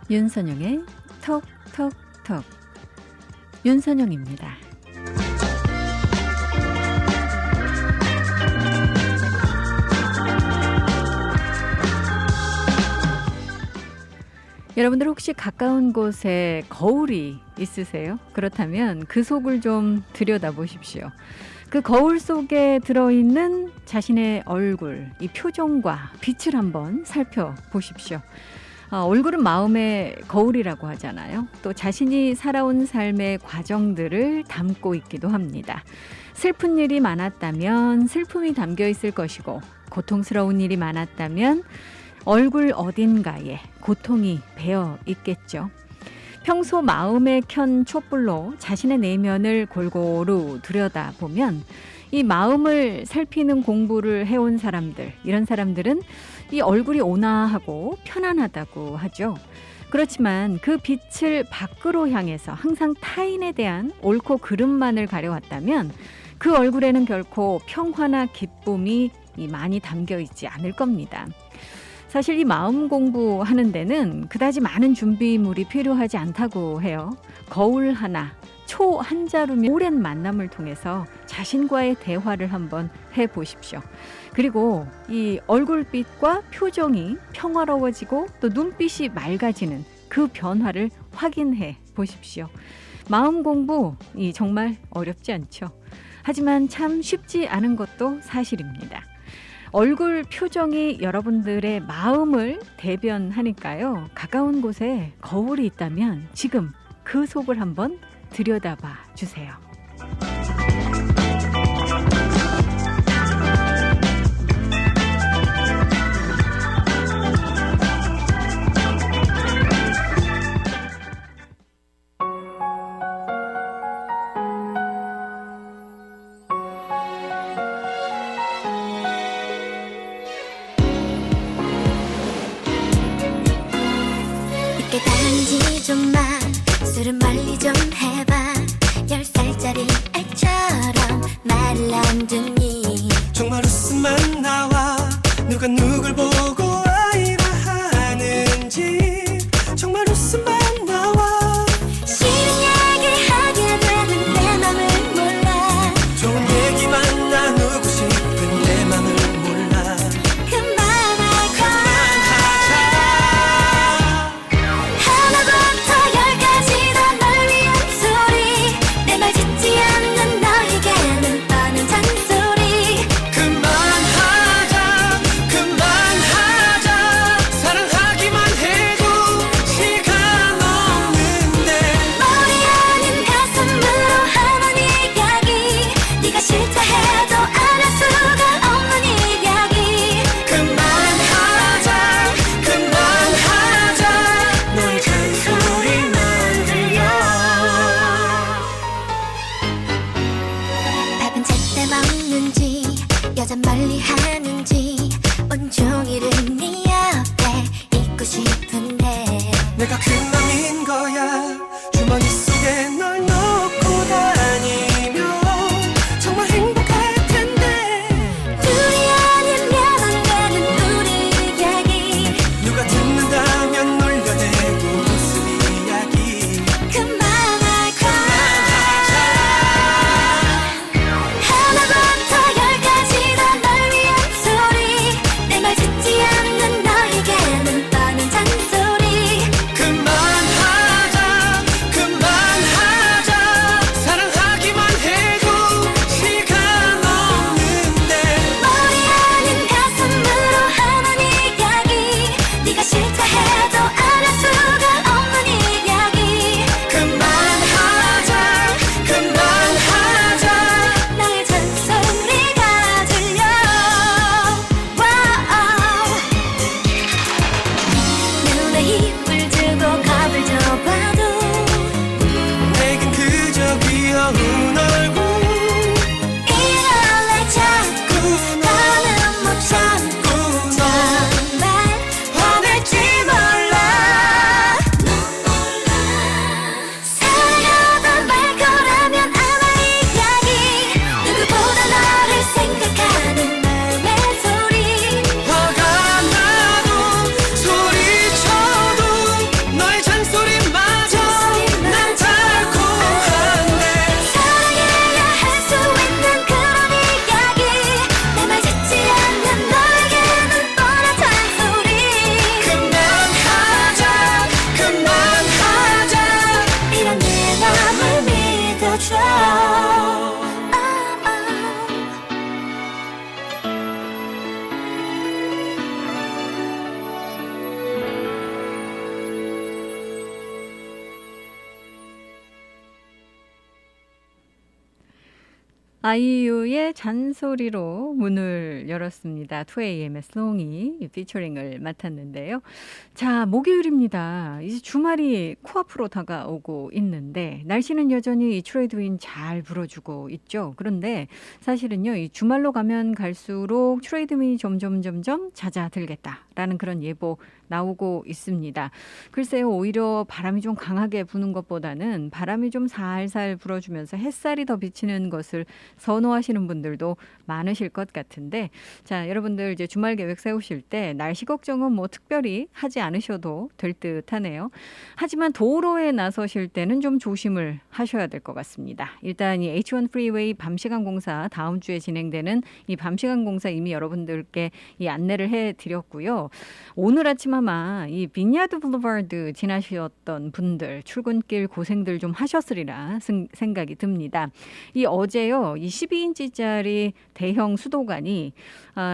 윤선영의 톡톡톡. 윤선영입니다. 여러분들 혹시 가까운 곳에 거울이 있으세요? 그렇다면 그 속을 좀 들여다보십시오. 그 거울 속에 들어있는 자신의 얼굴, 이 표정과 빛을 한번 살펴보십시오. 얼굴은 마음의 거울이라고 하잖아요. 또 자신이 살아온 삶의 과정들을 담고 있기도 합니다. 슬픈 일이 많았다면 슬픔이 담겨 있을 것이고, 고통스러운 일이 많았다면 얼굴 어딘가에 고통이 배어 있겠죠. 평소 마음에 켠 촛불로 자신의 내면을 골고루 들여다보면 이 마음을 살피는 공부를 해온 사람들, 이런 사람들은 이 얼굴이 온화하고 편안하다고 하죠. 그렇지만 그 빛을 밖으로 향해서 항상 타인에 대한 옳고 그름만을 가려왔다면 그 얼굴에는 결코 평화나 기쁨이 많이 담겨 있지 않을 겁니다. 사실 이 마음 공부하는 데는 그다지 많은 준비물이 필요하지 않다고 해요. 거울 하나, 초 한 자루면 오랜 만남을 통해서 자신과의 대화를 한번 해보십시오. 그리고 이 얼굴빛과 표정이 평화로워지고 또 눈빛이 맑아지는 그 변화를 확인해 보십시오. 마음 공부 정말 어렵지 않죠. 하지만 참 쉽지 않은 것도 사실입니다. 얼굴 표정이 여러분들의 마음을 대변하니까요. 가까운 곳에 거울이 있다면 지금 그 속을 한번 들여다봐 주세요. 깨달은지 좀 마, 술은 멀리 좀 해봐. 10살짜리 애처럼 말을 안 듣니. 정말 웃음만 나와. 누가 누굴 보고 아이라 하는지. 정말 웃음만 나와. 싫은 얘기 하게 되는 내 맘을 몰라. 좋은 얘기만 나누고 싶은 내 맘을 몰라. 그만하자. 하나부터 열까지 다 널 위한 소리. 내 말 듣지 않는 너에게는 뻔한 잔소리. 그만하자. 사랑하기만 해도 시간 없는데. 머리 아닌 가슴으로 하는 이야기. 네가 싫다 해도 안 할 수가 없는 이야기. 그만하자. 너의 잔소리만 들려. 밥은 제때 먹는지 여자 멀리 하는지 온종일은 네 옆에 있고 싶은데. 내가 그 맘인 거야. 주머니 속에 널 넣고 다니면 정말 행복할 텐데. 둘이 아니면 안 되는 우리 이야기. 누가 듣는다면 놀려대고 무슨 이야기. 그만할까. 하나부터 열까지 다 널 위한 소리. 내 말 듣지 않는 너에게는 뻔한 잔소리. 그만하자. 아이유의 잔소리로 문을 열었습니다. 2AM의 슬롱이 피처링을 맡았는데요. 자, 목요일입니다. 이제 주말이 코앞으로 다가오고 있는데 날씨는 여전히 이 트레이드윈 잘 불어주고 있죠. 그런데 사실은요, 이 주말로 가면 갈수록 트레이드윈이 점점 잦아들겠다라는 그런 예보 나오고 있습니다. 글쎄요, 오히려 바람이 좀 강하게 부는 것보다는 바람이 좀 살살 불어주면서 햇살이 더 비치는 것을 선호하시는 분들도 많으실 것 같은데, 자, 여러분들 이제 주말 계획 세우실 때 날씨 걱정은 뭐 특별히 하지 않으셔도 될 듯하네요. 하지만 도로에 나서실 때는 좀 조심을 하셔야 될 것 같습니다. 일단 이 H1 프리웨이 밤시간 공사 다음 주에 진행되는 이 밤시간 공사 이미 여러분들께 이 안내를 해드렸고요. 오늘 아침 아마 이 빈야드 블루바드 지나셨던 분들 출근길 고생들 좀 하셨으리라 생각이 듭니다. 이 어제요, 이 12인치짜리 대형 수도관이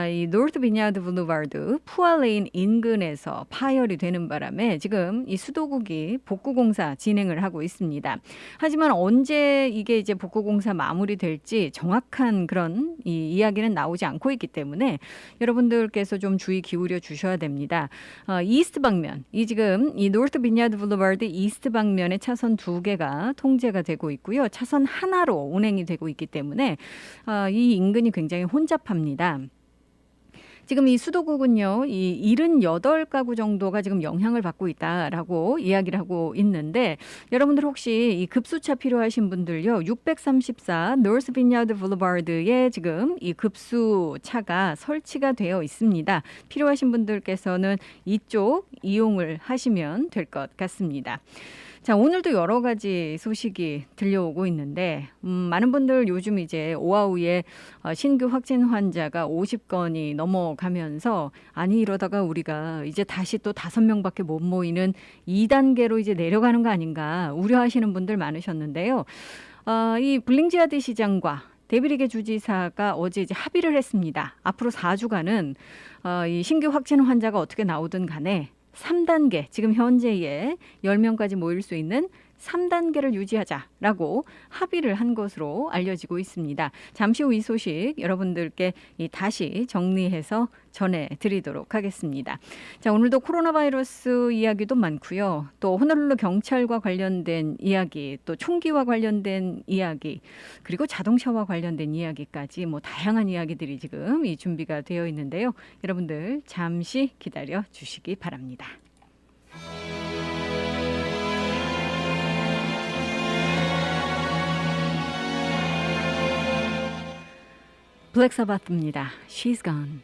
이 노르트 빈야드 블루바드 푸알레인 인근에서 파열이 되는 바람에 지금 이 수도국이 복구 공사 진행을 하고 있습니다. 하지만 언제 이게 이제 복구 공사 마무리될지 정확한 그런 이 이야기는 나오지 않고 있기 때문에 여러분들께서 좀 주의 기울여 주셔야 됩니다. 이스트 방면, 이 지금 이 노르트 빈야드 블루바드 이스트 방면의 차선 2개가 통제가 되고 있고요. 차선 하나로 운행이 되고 있기 때문에 이 인근이 굉장히 혼잡합니다. 지금 이 수도국은요, 이 78가구 정도가 지금 영향을 받고 있다라고 이야기를 하고 있는데, 여러분들 혹시 이 급수차 필요하신 분들요, 634 노스 빈야드 블루바드에 지금 이 급수차가 설치가 되어 있습니다. 필요하신 분들께서는 이쪽 이용을 하시면 될 것 같습니다. 자, 오늘도 여러 가지 소식이 들려오고 있는데 많은 분들 요즘 이제 오하우에 신규 확진 환자가 50건이 넘어가면서 아니 이러다가 우리가 이제 다시 또 5명밖에 못 모이는 2단계로 이제 내려가는 거 아닌가 우려하시는 분들 많으셨는데요. 이 블링지아드 시장과 데빌리게 주지사가 어제 이제 합의를 했습니다. 앞으로 4주간은 이 신규 확진 환자가 어떻게 나오든 간에 3단계, 지금 현재의 10명까지 모일 수 있는 3단계를 유지하자라고 합의를 한 것으로 알려지고 있습니다. 잠시 후 이 소식 여러분들께 다시 정리해서 전해드리도록 하겠습니다. 자, 오늘도 코로나 바이러스 이야기도 많고요. 또 호놀룰루 경찰과 관련된 이야기, 또 총기와 관련된 이야기, 그리고 자동차와 관련된 이야기까지 뭐 다양한 이야기들이 지금 이 준비가 되어 있는데요. 여러분들 잠시 기다려 주시기 바랍니다. 블랙 사바스입니다. She's Gone.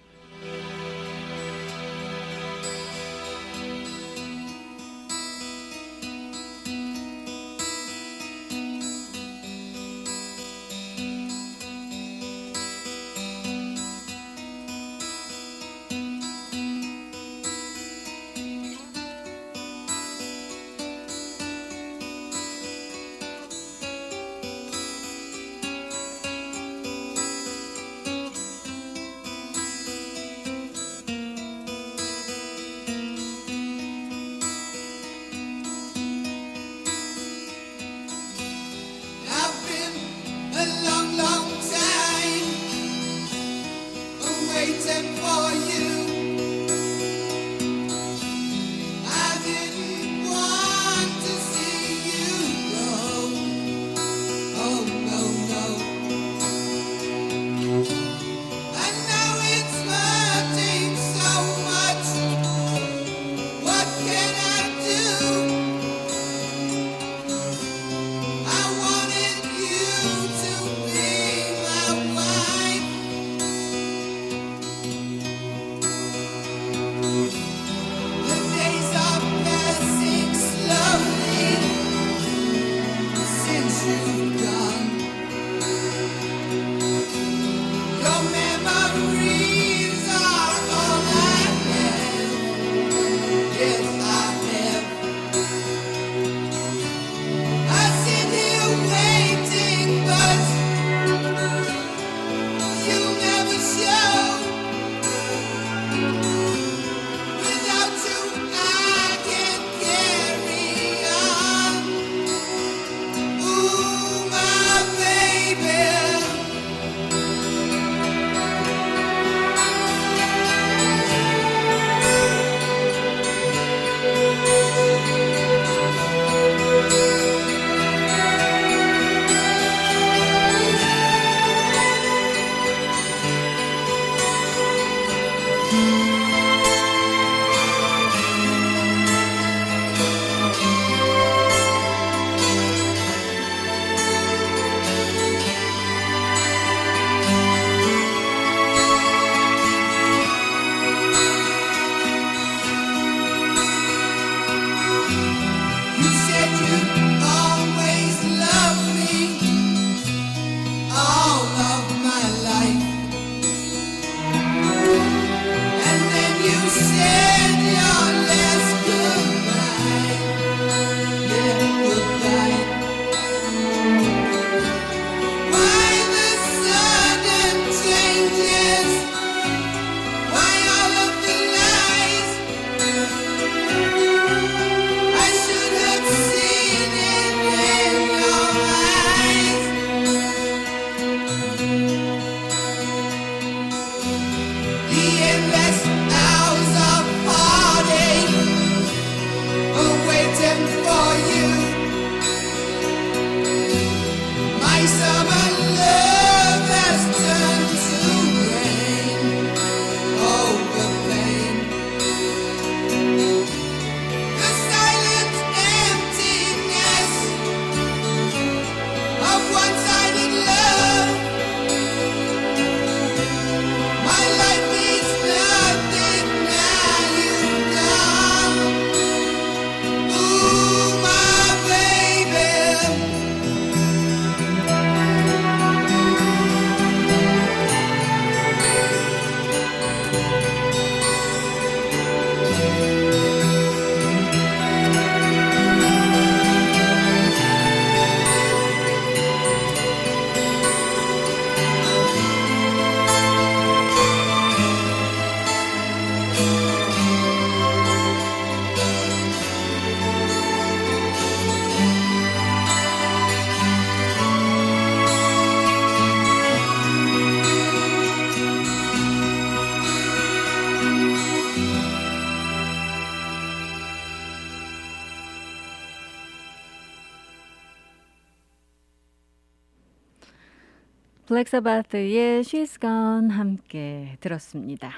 블랙 사바스의 She's Gone 함께 들었습니다.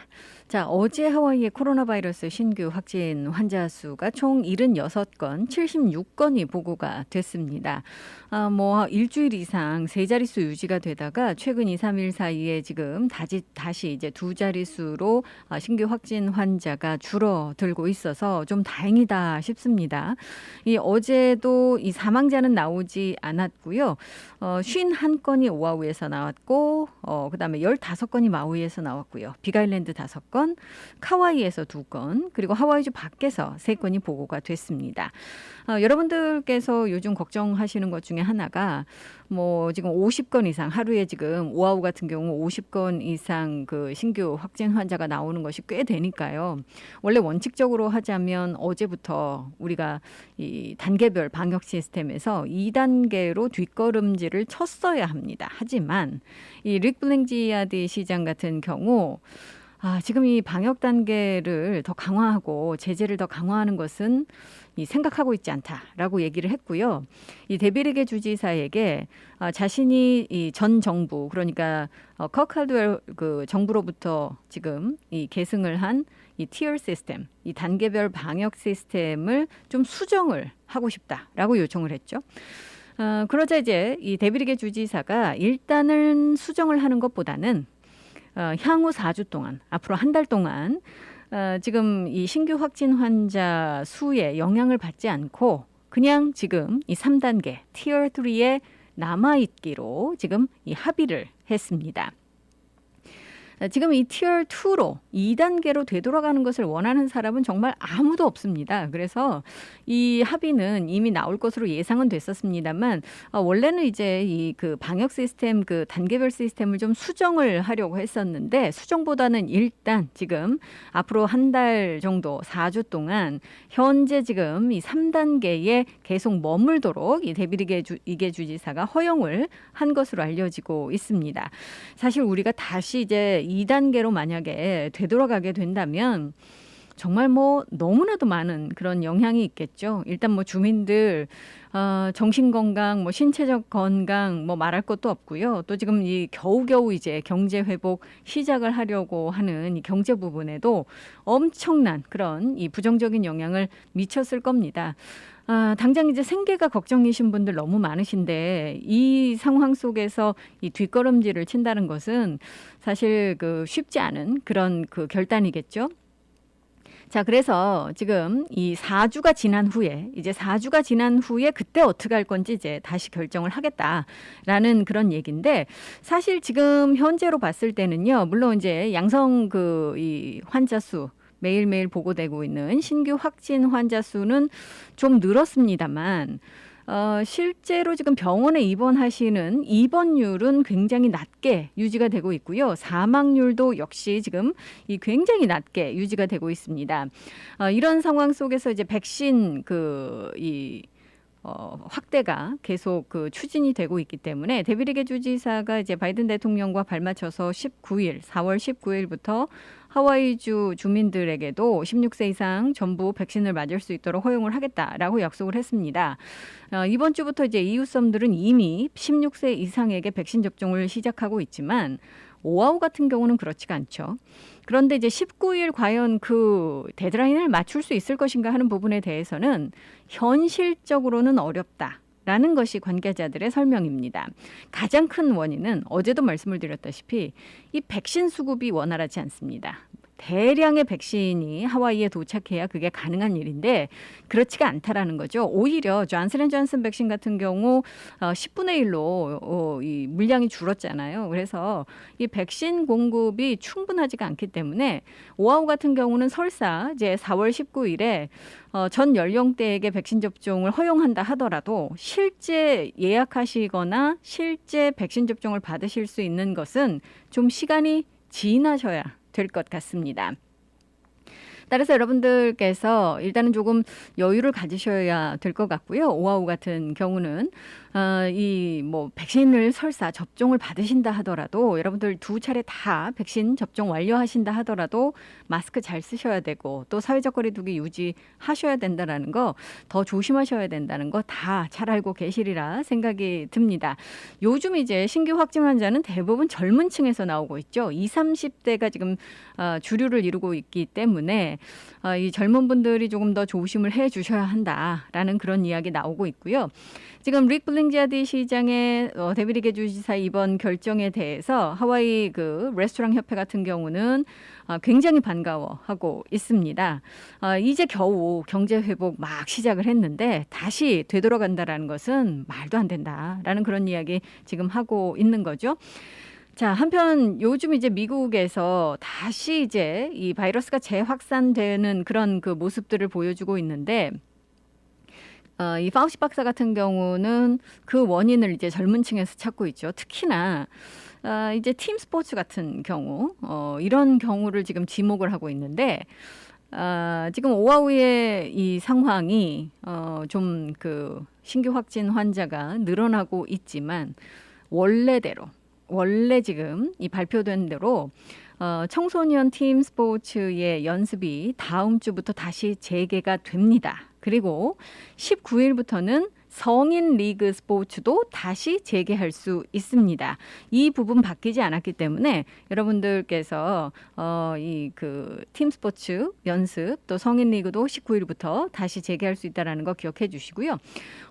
자, 어제 하와이의 코로나 바이러스 신규 확진 환자 수가 총 76건, 76건이 보고가 됐습니다. 일주일 이상 세 자릿수 유지가 되다가 최근 2, 3일 사이에 지금 다시 이제 두 자릿수로 신규 확진 환자가 줄어들고 있어서 좀 다행이다 싶습니다. 어제도 이 사망자는 나오지 않았고요. 51건이 오아우에서 나왔고, 그 다음에 15건이 마우이에서 나왔고요. 빅아일랜드 5건, 카와이에서 2건, 그리고 하와이주 밖에서 3건이 보고가 됐습니다. 여러분들께서 요즘 걱정하시는 것 중에 하나가 지금 50건 이상 하루에 지금 오아우 같은 경우 50건 이상 그 신규 확진 환자가 나오는 것이 꽤 되니까요. 원래 원칙적으로 하자면 어제부터 우리가 이 단계별 방역 시스템에서 2단계로 뒷걸음질을 쳤어야 합니다. 하지만 이 릭 블랭지아드 시장 같은 경우 지금 이 방역 단계를 더 강화하고 제재를 더 강화하는 것은 생각하고 있지 않다라고 얘기를 했고요. 이 데비리게 주지사에게 자신이 이 전 정부 그러니까 커칼드웰 그 정부로부터 지금 이 계승을 한 이 티어 시스템, 이 단계별 방역 시스템을 좀 수정을 하고 싶다라고 요청을 했죠. 그러자 이제 이 데비리게 주지사가 일단은 수정을 하는 것보다는 향후 4주 동안, 앞으로 한 달 동안 지금 이 신규 확진 환자 수에 영향을 받지 않고 그냥 지금 이 3단계, 티어 3에 남아있기로 지금 이 합의를 했습니다. 지금 이 티어 2로 2단계로 되돌아가는 것을 원하는 사람은 정말 아무도 없습니다. 그래서 이 합의는 이미 나올 것으로 예상은 됐었습니다만 원래는 이제 이 그 방역 시스템 그 단계별 시스템을 좀 수정을 하려고 했었는데 수정보다는 일단 지금 앞으로 한 달 정도 4주 동안 현재 지금 이 3단계에 계속 머물도록 이 데비리게 이게 주지사가 허용을 한 것으로 알려지고 있습니다. 사실 우리가 다시 이제 2단계로 만약에 되돌아가게 된다면 정말 너무나도 많은 그런 영향이 있겠죠. 일단 주민들 정신건강, 신체적 건강 말할 것도 없고요. 또 지금 이 겨우겨우 이제 경제 회복 시작을 하려고 하는 이 경제 부분에도 엄청난 그런 이 부정적인 영향을 미쳤을 겁니다. 당장 이제 생계가 걱정이신 분들 너무 많으신데 이 상황 속에서 이 뒷걸음질을 친다는 것은 사실 쉽지 않은 그런 결단이겠죠. 자, 그래서 지금 이 4주가 지난 후에 그때 어떻게 할 건지 이제 다시 결정을 하겠다라는 그런 얘기인데 사실 지금 현재로 봤을 때는요. 물론 이제 양성 이 환자 수 매일매일 보고되고 있는 신규 확진 환자 수는 좀 늘었습니다만 실제로 지금 병원에 입원하시는 입원율은 굉장히 낮게 유지가 되고 있고요. 사망률도 역시 지금 굉장히 낮게 유지가 되고 있습니다. 이런 상황 속에서 이제 백신 확대가 계속 추진이 되고 있기 때문에 데비리게 주지사가 이제 바이든 대통령과 발맞춰서 4월 19일부터 하와이주 주민들에게도 16세 이상 전부 백신을 맞을 수 있도록 허용을 하겠다라고 약속을 했습니다. 이번 주부터 이제 EU 섬들은 이미 16세 이상에게 백신 접종을 시작하고 있지만 오아우 같은 경우는 그렇지가 않죠. 그런데 이제 19일 과연 그 데드라인을 맞출 수 있을 것인가 하는 부분에 대해서는 현실적으로는 어렵다라는 것이 관계자들의 설명입니다. 가장 큰 원인은 어제도 말씀을 드렸다시피 이 백신 수급이 원활하지 않습니다. 대량의 백신이 하와이에 도착해야 그게 가능한 일인데 그렇지가 않다라는 거죠. 오히려 존슨앤존슨 백신 같은 경우 10분의 1로 이 물량이 줄었잖아요. 그래서 이 백신 공급이 충분하지가 않기 때문에 오아우 같은 경우는 설사 이제 4월 19일에 전 연령대에게 백신 접종을 허용한다 하더라도 실제 예약하시거나 실제 백신 접종을 받으실 수 있는 것은 좀 시간이 지나셔야 될 것 같습니다. 따라서 여러분들께서 일단은 조금 여유를 가지셔야 될 것 같고요. 오아우 같은 경우는 이 뭐 백신을 설사 접종을 받으신다 하더라도 여러분들 2차례 다 백신 접종 완료하신다 하더라도 마스크 잘 쓰셔야 되고 또 사회적 거리두기 유지하셔야 된다라는 거 더 조심하셔야 된다는 거 다 잘 알고 계시리라 생각이 듭니다. 요즘 이제 신규 확진 환자는 대부분 젊은 층에서 나오고 있죠. 20, 30대가 지금 주류를 이루고 있기 때문에 이 젊은 분들이 조금 더 조심을 해 주셔야 한다라는 그런 이야기 나오고 있고요. 지금 릭 블링자디 시장의 데비리게 주지사 이번 결정에 대해서 하와이 그 레스토랑 협회 같은 경우는 굉장히 반가워하고 있습니다. 이제 겨우 경제 회복 막 시작을 했는데 다시 되돌아간다라는 것은 말도 안 된다라는 그런 이야기 지금 하고 있는 거죠. 자, 한편 요즘 이제 미국에서 다시 이제 이 바이러스가 재확산되는 그런 그 모습들을 보여주고 있는데 이 파우시 박사 같은 경우는 그 원인을 이제 젊은 층에서 찾고 있죠. 특히나 이제 팀 스포츠 같은 경우 이런 경우를 지금 지목을 하고 있는데 지금 오아우의 이 상황이 좀 그 신규 확진 환자가 늘어나고 있지만 원래 지금 이 발표된 대로 청소년 팀 스포츠의 연습이 다음 주부터 다시 재개가 됩니다. 그리고 19일부터는 성인 리그 스포츠도 다시 재개할 수 있습니다. 이 부분 바뀌지 않았기 때문에 여러분들께서 이 그 팀 스포츠 연습 또 성인 리그도 19일부터 다시 재개할 수 있다라는 거 기억해 주시고요.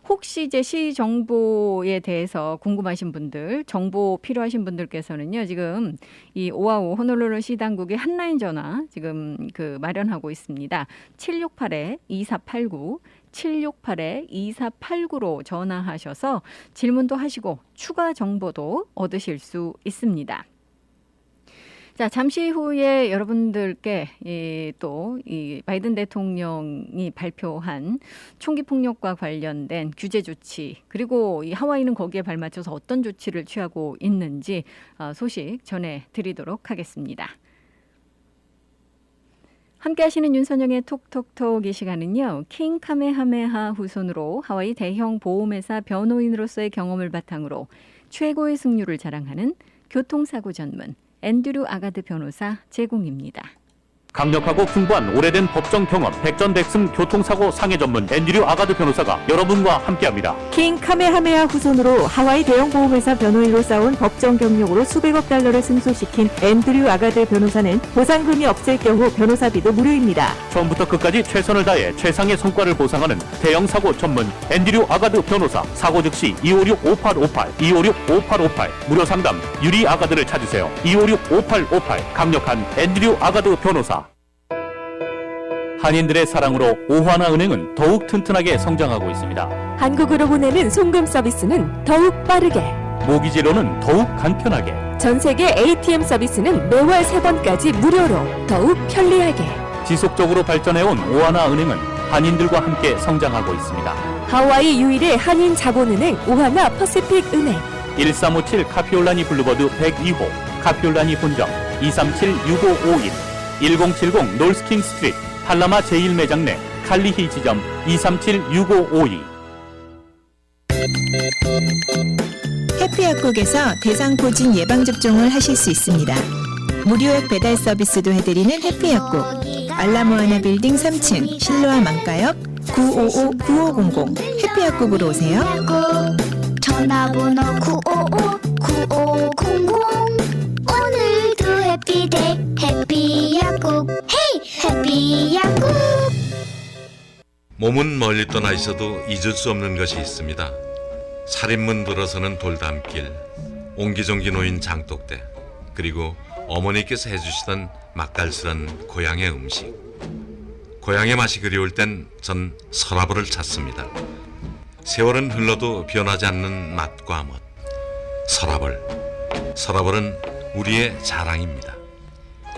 혹시 이제 시 정보에 대해서 궁금하신 분들, 정보 필요하신 분들께서는요. 지금 이 오아우 호놀룰루 시 당국의 한라인 전화 지금 그 마련하고 있습니다. 768-2489 768-2489로 전화하셔서 질문도 하시고 추가 정보도 얻으실 수 있습니다. 자, 잠시 후에 여러분들께 또 이 바이든 대통령이 발표한 총기 폭력과 관련된 규제 조치 그리고 이 하와이는 거기에 발맞춰서 어떤 조치를 취하고 있는지 소식 전해드리도록 하겠습니다. 함께 하시는 윤선영의 톡톡톡 이 시간은요. 킹 카메하메하 후손으로 하와이 대형 보험회사 변호인으로서의 경험을 바탕으로 최고의 승률을 자랑하는 교통사고 전문 앤드류 아가드 변호사 제공입니다. 강력하고 풍부한 오래된 법정 경험, 백전백승 교통사고 상해 전문 앤드류 아가드 변호사가 여러분과 함께합니다. 킹 카메하메하 후손으로 하와이 대형 보험회사 변호인으로 쌓은 법정 경력으로 수백억 달러를 승소시킨 앤드류 아가드 변호사는 보상금이 없을 경우 변호사비도 무료입니다. 처음부터 끝까지 최선을 다해 최상의 성과를 보상하는 대형 사고 전문 앤드류 아가드 변호사. 사고 즉시 256-5858, 256-5858 무료 상담 유리 아가드를 찾으세요. 256-5858 강력한 앤드류 아가드 변호사. 한인들의 사랑으로 오하나은행은 더욱 튼튼하게 성장하고 있습니다. 한국으로 보내는 송금 서비스는 더욱 빠르게, 모기지로는 더욱 간편하게, 전세계 ATM 서비스는 매월 3번까지 무료로 더욱 편리하게. 지속적으로 발전해온 오하나은행은 한인들과 함께 성장하고 있습니다. 하와이 유일의 한인 자본은행 오하나 퍼시픽 은행. 1357 카피올라니 블루버드 102호 카피올라니 본점 237-6551 1070 놀스킹 스트리트 팔라마 제1매장 내 칼리히 지점 237-6552. 해피약국에서 대상포진 예방접종을 하실 수 있습니다. 무료액 배달 서비스도 해드리는 해피약국. 알라모아나 빌딩 3층 실로아 망가역 955-9500 해피약국으로 오세요. 전화번호 955-9500 오늘도 해피데이 해피약국 헤이 해피약국. 몸은 멀리 떠나 있어도 잊을 수 없는 것이 있습니다. 살인문 들어서는 돌담길, 옹기종기 놓인 장독대, 그리고 어머니께서 해주시던 맛깔스런 고향의 음식. 고향의 맛이 그리울 땐 전 서라벌을 찾습니다. 세월은 흘러도 변하지 않는 맛과 멋. 서라벌은 우리의 자랑입니다.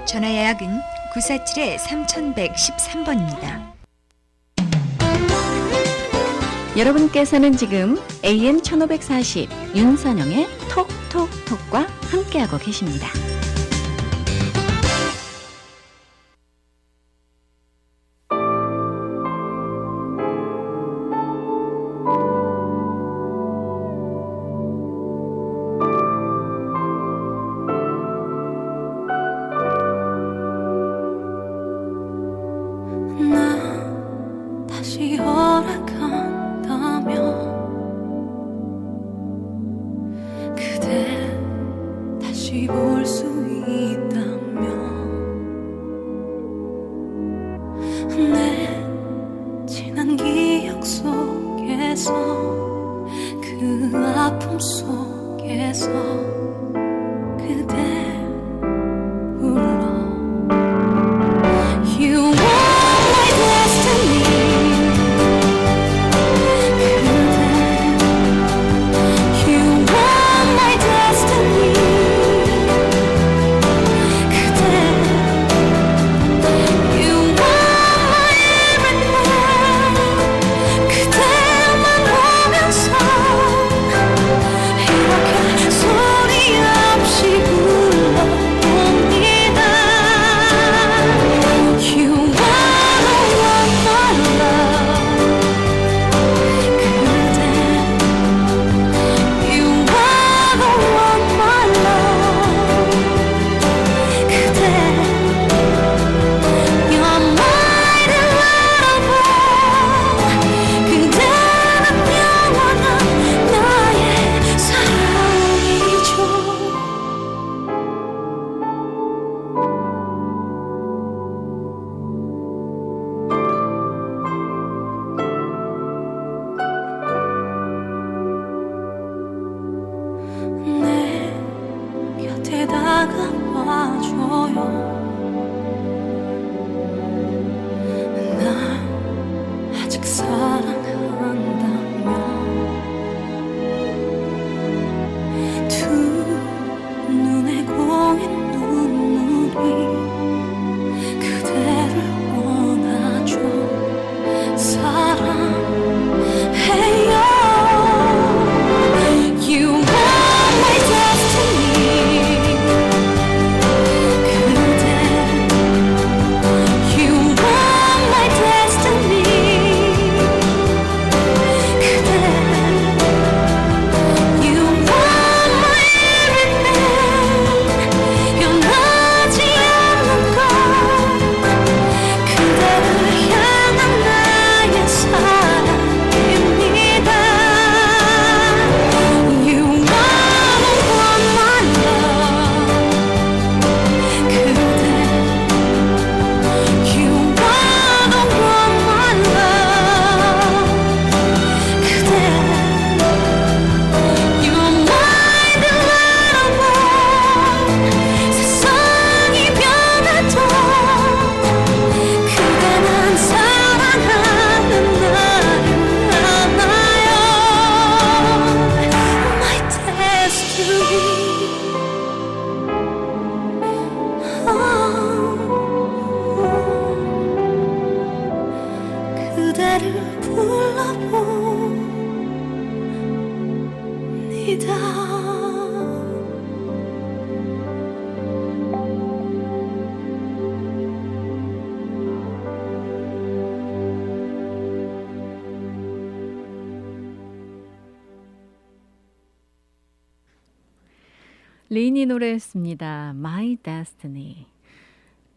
전화 예약은 947-3113번입니다. 여러분께서는 지금 AM 1540 윤선영의 톡톡톡과 함께하고 계십니다. 내 지난 기억 속에서 그 아픔 속에서 그대 불러 You are my destiny 그대 You are my destiny 그대 You are my everything 그대만 보면서 이렇게 소리 없이 불러봅니다 You are the one my love 그대 You are the one my love 그대 You're my deliverable 그대는 영원한 나의 사랑이죠 내 곁에 다가와줘요 날 아직 사랑한다면 두 눈에 고인 눈물이 그대를 원하죠 사랑해요 You are my destiny 그대 You are my destiny 그대 You are my everything 변하지 않는 것 그대를 향한 나의 사랑입니다 You are the one my love 그대 You are the one my love 그대 You're my deliverable 세상이 변해도 그대만 사랑하는 나를 알아요 My destiny 그대를 불러봅니다 리인이 노래했습니다. My Destiny.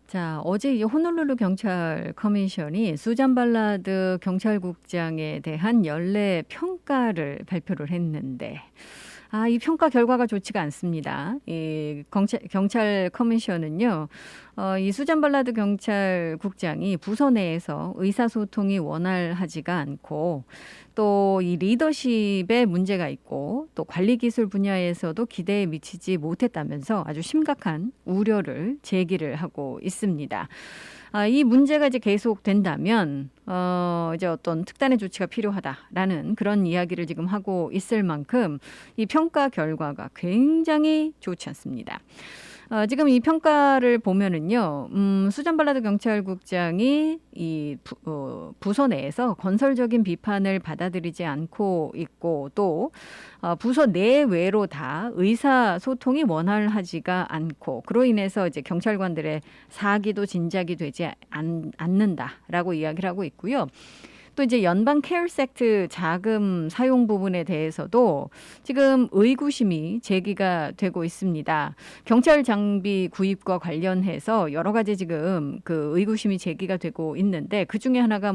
자, 어제 이 호놀룰루 경찰 커미션이 수잔 발라드 경찰국장에 대한 연례 평가를 발표를 했는데, 이 평가 결과가 좋지가 않습니다. 이 경찰 커미션은요, 이 수잔 발라드 경찰국장이 부서 내에서 의사소통이 원활하지가 않고, 또 이 리더십에 문제가 있고, 또 관리 기술 분야에서도 기대에 미치지 못했다면서 아주 심각한 우려를 제기를 하고 있습니다. 이 문제가 이제 계속된다면 이제 어떤 특단의 조치가 필요하다라는 그런 이야기를 지금 하고 있을 만큼 이 평가 결과가 굉장히 좋지 않습니다. 지금 이 평가를 보면은요, 수잔 발라드 경찰국장이 이 부서 내에서 건설적인 비판을 받아들이지 않고 있고, 또 부서 내외로 다 의사소통이 원활하지가 않고, 그로 인해서 이제 경찰관들의 사기도 진작이 되지 않는다라고 이야기를 하고 있고요. 또 이제 연방 케어스 액트 자금 사용 부분에 대해서도 지금 의구심이 제기가 되고 있습니다. 경찰 장비 구입과 관련해서 여러 가지 지금 그 의구심이 제기가 되고 있는데, 그 중에 하나가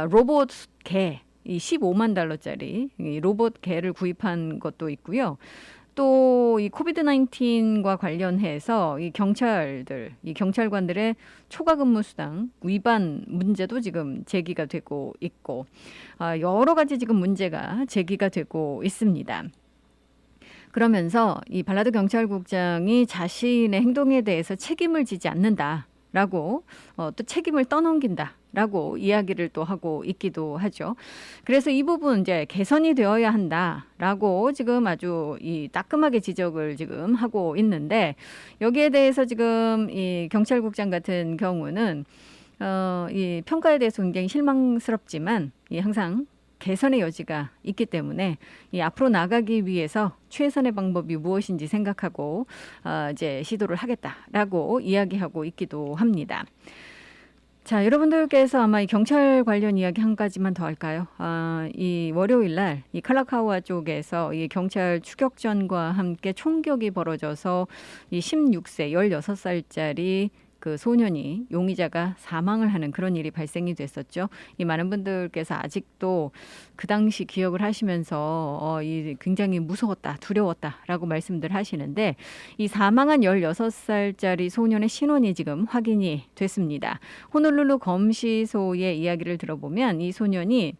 로봇 개, 이 $15만 이 로봇 개를 구입한 것도 있고요. 또 이 코비드 19과 관련해서 이 경찰관들의 초과 근무 수당 위반 문제도 지금 제기가 되고 있고 여러 가지 지금 문제가 제기가 되고 있습니다. 그러면서 이 발라드 경찰국장이 자신의 행동에 대해서 책임을 지지 않는다라고 또 책임을 떠넘긴다라고 이야기를 또 하고 있기도 하죠. 그래서 이 부분 이제 개선이 되어야 한다라고 지금 아주 이 따끔하게 지적을 지금 하고 있는데 여기에 대해서 지금 이 경찰국장 같은 경우는 이 평가에 대해서 굉장히 실망스럽지만 이 항상 개선의 여지가 있기 때문에 이 앞으로 나가기 위해서 최선의 방법이 무엇인지 생각하고 이제 시도를 하겠다라고 이야기하고 있기도 합니다. 자, 여러분들께서 아마 이 경찰 관련 이야기 한 가지만 더 할까요? 이 월요일 날 이 칼라카우아 쪽에서 이 경찰 추격전과 함께 총격이 벌어져서 이 16세 16살짜리 그 소년이 용의자가 사망을 하는 그런 일이 발생이 됐었죠. 이 많은 분들께서 아직도 그 당시 기억을 하시면서 이 굉장히 무서웠다, 두려웠다라고 말씀들 하시는데 이 사망한 16살짜리 소년의 신원이 지금 확인이 됐습니다. 호놀룰루 검시소의 이야기를 들어보면 이 소년이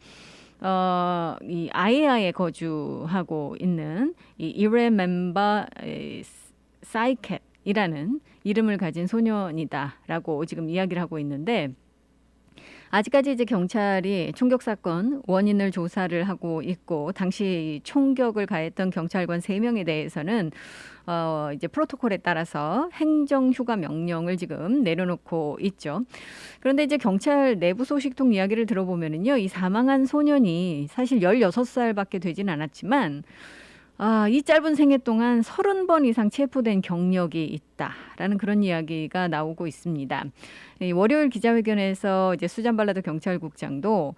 이 아이아에 거주하고 있는 이 이레멤바 사이캣이라는 이름을 가진 소년이다라고 지금 이야기를 하고 있는데 아직까지 이제 경찰이 총격 사건 원인을 조사를 하고 있고 당시 총격을 가했던 경찰관 3명에 대해서는 이제 프로토콜에 따라서 행정 휴가 명령을 지금 내려놓고 있죠. 그런데 이제 경찰 내부 소식통 이야기를 들어보면은요, 이 사망한 소년이 사실 16살밖에 되진 않았지만 이 짧은 생애 동안 30번 이상 체포된 경력이 있다라는 그런 이야기가 나오고 있습니다. 이 월요일 기자회견에서 이제 수잔 발라드 경찰국장도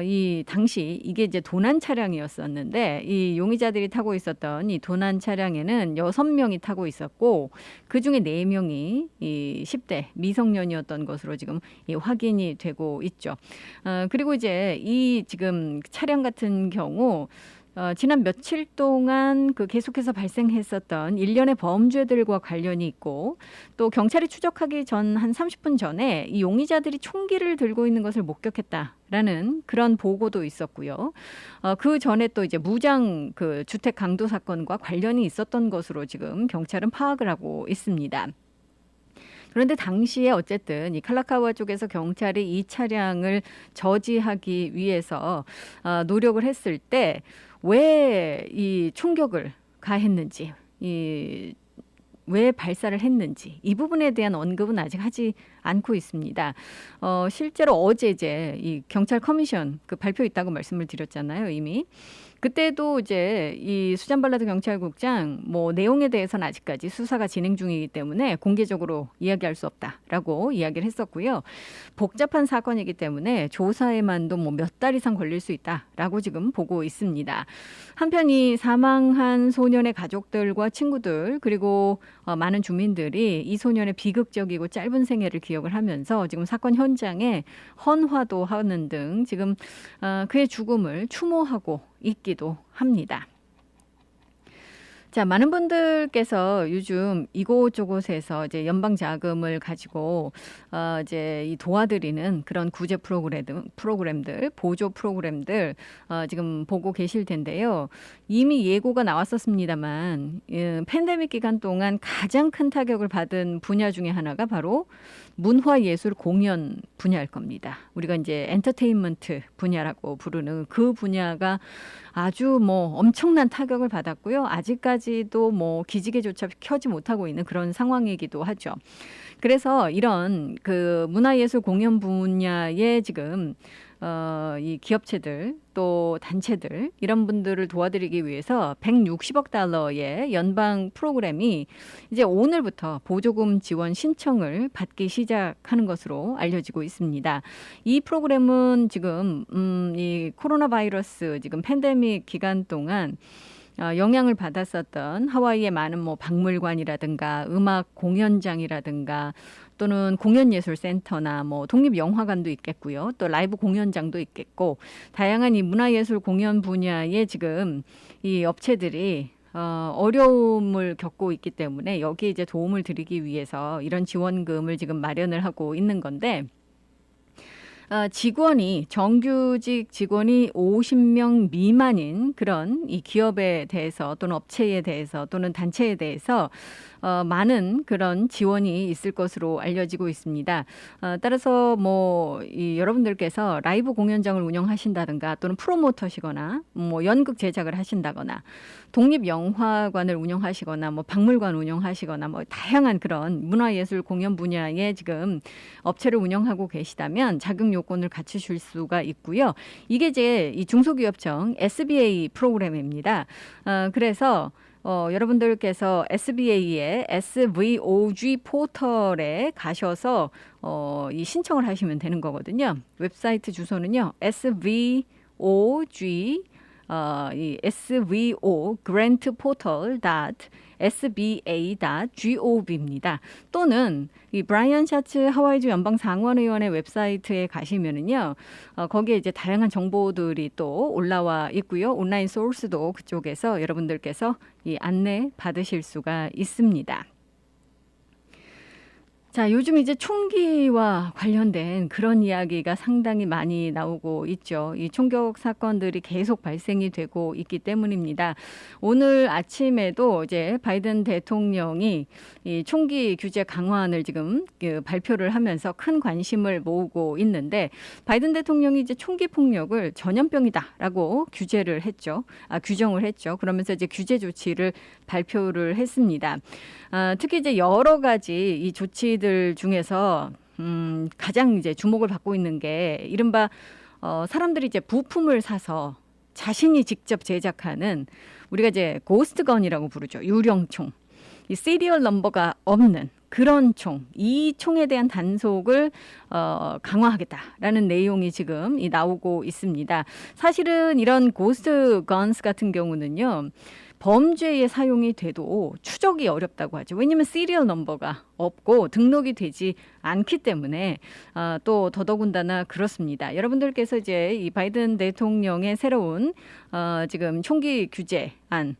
이 당시 이게 이제 도난 차량이었었는데 이 용의자들이 타고 있었던 이 도난 차량에는 6명이 타고 있었고 그 중에 4명이 이 10대 미성년이었던 것으로 지금 확인이 되고 있죠. 그리고 이제 이 지금 차량 같은 경우 지난 며칠 동안 그 계속해서 발생했었던 일련의 범죄들과 관련이 있고 또 경찰이 추적하기 전 한 30분 전에 이 용의자들이 총기를 들고 있는 것을 목격했다라는 그런 보고도 있었고요. 그 전에 또 이제 무장 그 주택 강도 사건과 관련이 있었던 것으로 지금 경찰은 파악을 하고 있습니다. 그런데 당시에 어쨌든 이 칼라카우아 쪽에서 경찰이 이 차량을 저지하기 위해서 노력을 했을 때 왜 이 총격을 가했는지, 왜 발사를 했는지 이 부분에 대한 언급은 아직 하지 않고 있습니다. 실제로 어제 이제 이 경찰 커미션 그 발표 있다고 말씀을 드렸잖아요, 이미. 그때도 이제 이 수잔 발라드 경찰국장 뭐 내용에 대해서는 아직까지 수사가 진행 중이기 때문에 공개적으로 이야기할 수 없다라고 이야기를 했었고요. 복잡한 사건이기 때문에 조사에만도 뭐 몇 달 이상 걸릴 수 있다라고 지금 보고 있습니다. 한편 이 사망한 소년의 가족들과 친구들 그리고 많은 주민들이 이 소년의 비극적이고 짧은 생애를 기억을 하면서 지금 사건 현장에 헌화도 하는 등 지금 그의 죽음을 추모하고 있기도 합니다. 자, 많은 분들께서 요즘 이곳저곳에서 이제 연방 자금을 가지고 이제 이 도와드리는 그런 구제 프로그램들, 보조 프로그램들 지금 보고 계실 텐데요. 이미 예고가 나왔었습니다만 팬데믹 기간 동안 가장 큰 타격을 받은 분야 중에 하나가 바로 문화예술 공연 분야일 겁니다. 우리가 이제 엔터테인먼트 분야라고 부르는 그 분야가 아주 뭐 엄청난 타격을 받았고요. 아직까지도 뭐 기지개조차 켜지 못하고 있는 그런 상황이기도 하죠. 그래서 이런 그 문화예술 공연 분야에 지금 이 기업체들 또 단체들 이런 분들을 도와드리기 위해서 160억 달러의 연방 프로그램이 이제 오늘부터 보조금 지원 신청을 받기 시작하는 것으로 알려지고 있습니다. 이 프로그램은 지금 이 코로나 바이러스 지금 팬데믹 기간 동안 영향을 받았었던 하와이의 많은 뭐 박물관이라든가 음악 공연장이라든가 또는 공연예술센터나 뭐 독립영화관도 있겠고요. 또 라이브 공연장도 있겠고 다양한 이 문화예술 공연 분야에 지금 이 업체들이 어려움을 겪고 있기 때문에 여기에 이제 도움을 드리기 위해서 이런 지원금을 지금 마련을 하고 있는 건데 정규직 직원이 50명 미만인 그런 이 기업에 대해서 또는 업체에 대해서 또는 단체에 대해서 많은 그런 지원이 있을 것으로 알려지고 있습니다. 따라서 여러분들께서 라이브 공연장을 운영하신다든가 또는 프로모터시거나 연극 제작을 하신다거나 독립영화관을 운영하시거나 박물관 운영하시거나 다양한 그런 문화예술 공연 분야에 지금 업체를 운영하고 계시다면 자격 요건을 갖추실 수가 있고요. 이게 이제 이 중소기업청 SBA 프로그램입니다. 그래서 여러분들께서 SBA의 SVOG 포털에 가셔서 이 신청을 하시면 되는 거거든요. 웹사이트 주소는요. 이 SVO grant portal.sba.gov입니다. 또는 이 브라이언 샤츠 하와이주 연방 상원의원의 웹사이트에 가시면은요, 거기에 이제 다양한 정보들이 또 올라와 있고요. 온라인 소스도 그쪽에서 여러분들께서 이 안내 받으실 수가 있습니다. 자, 요즘 이제 총기와 관련된 그런 이야기가 상당히 많이 나오고 있죠. 이 총격 사건들이 계속 발생이 되고 있기 때문입니다. 오늘 아침에도 이제 바이든 대통령이 이 총기 규제 강화안을 지금 발표를 하면서 큰 관심을 모으고 있는데 바이든 대통령이 이제 총기 폭력을 전염병이다라고 규정을 했죠. 그러면서 이제 규제 조치를 발표를 했습니다. 특히 이제 여러 가지 이 조치들 중에서 가장 이제 주목을 받고 있는 게 이른바 사람들이 이제 부품을 사서 자신이 직접 제작하는 우리가 이제 고스트건이라고 부르죠. 유령총. 이 시리얼 넘버가 없는 그런 총, 이 총에 대한 단속을 강화하겠다라는 내용이 지금 나오고 있습니다. 사실은 이런 고스트 건스 같은 경우는요. 범죄에 사용이 돼도 추적이 어렵다고 하죠. 왜냐하면 시리얼 넘버가 없고 등록이 되지 않기 때문에 또 더더군다나 그렇습니다. 여러분들께서 이제 이 바이든 대통령의 새로운 지금 총기 규제안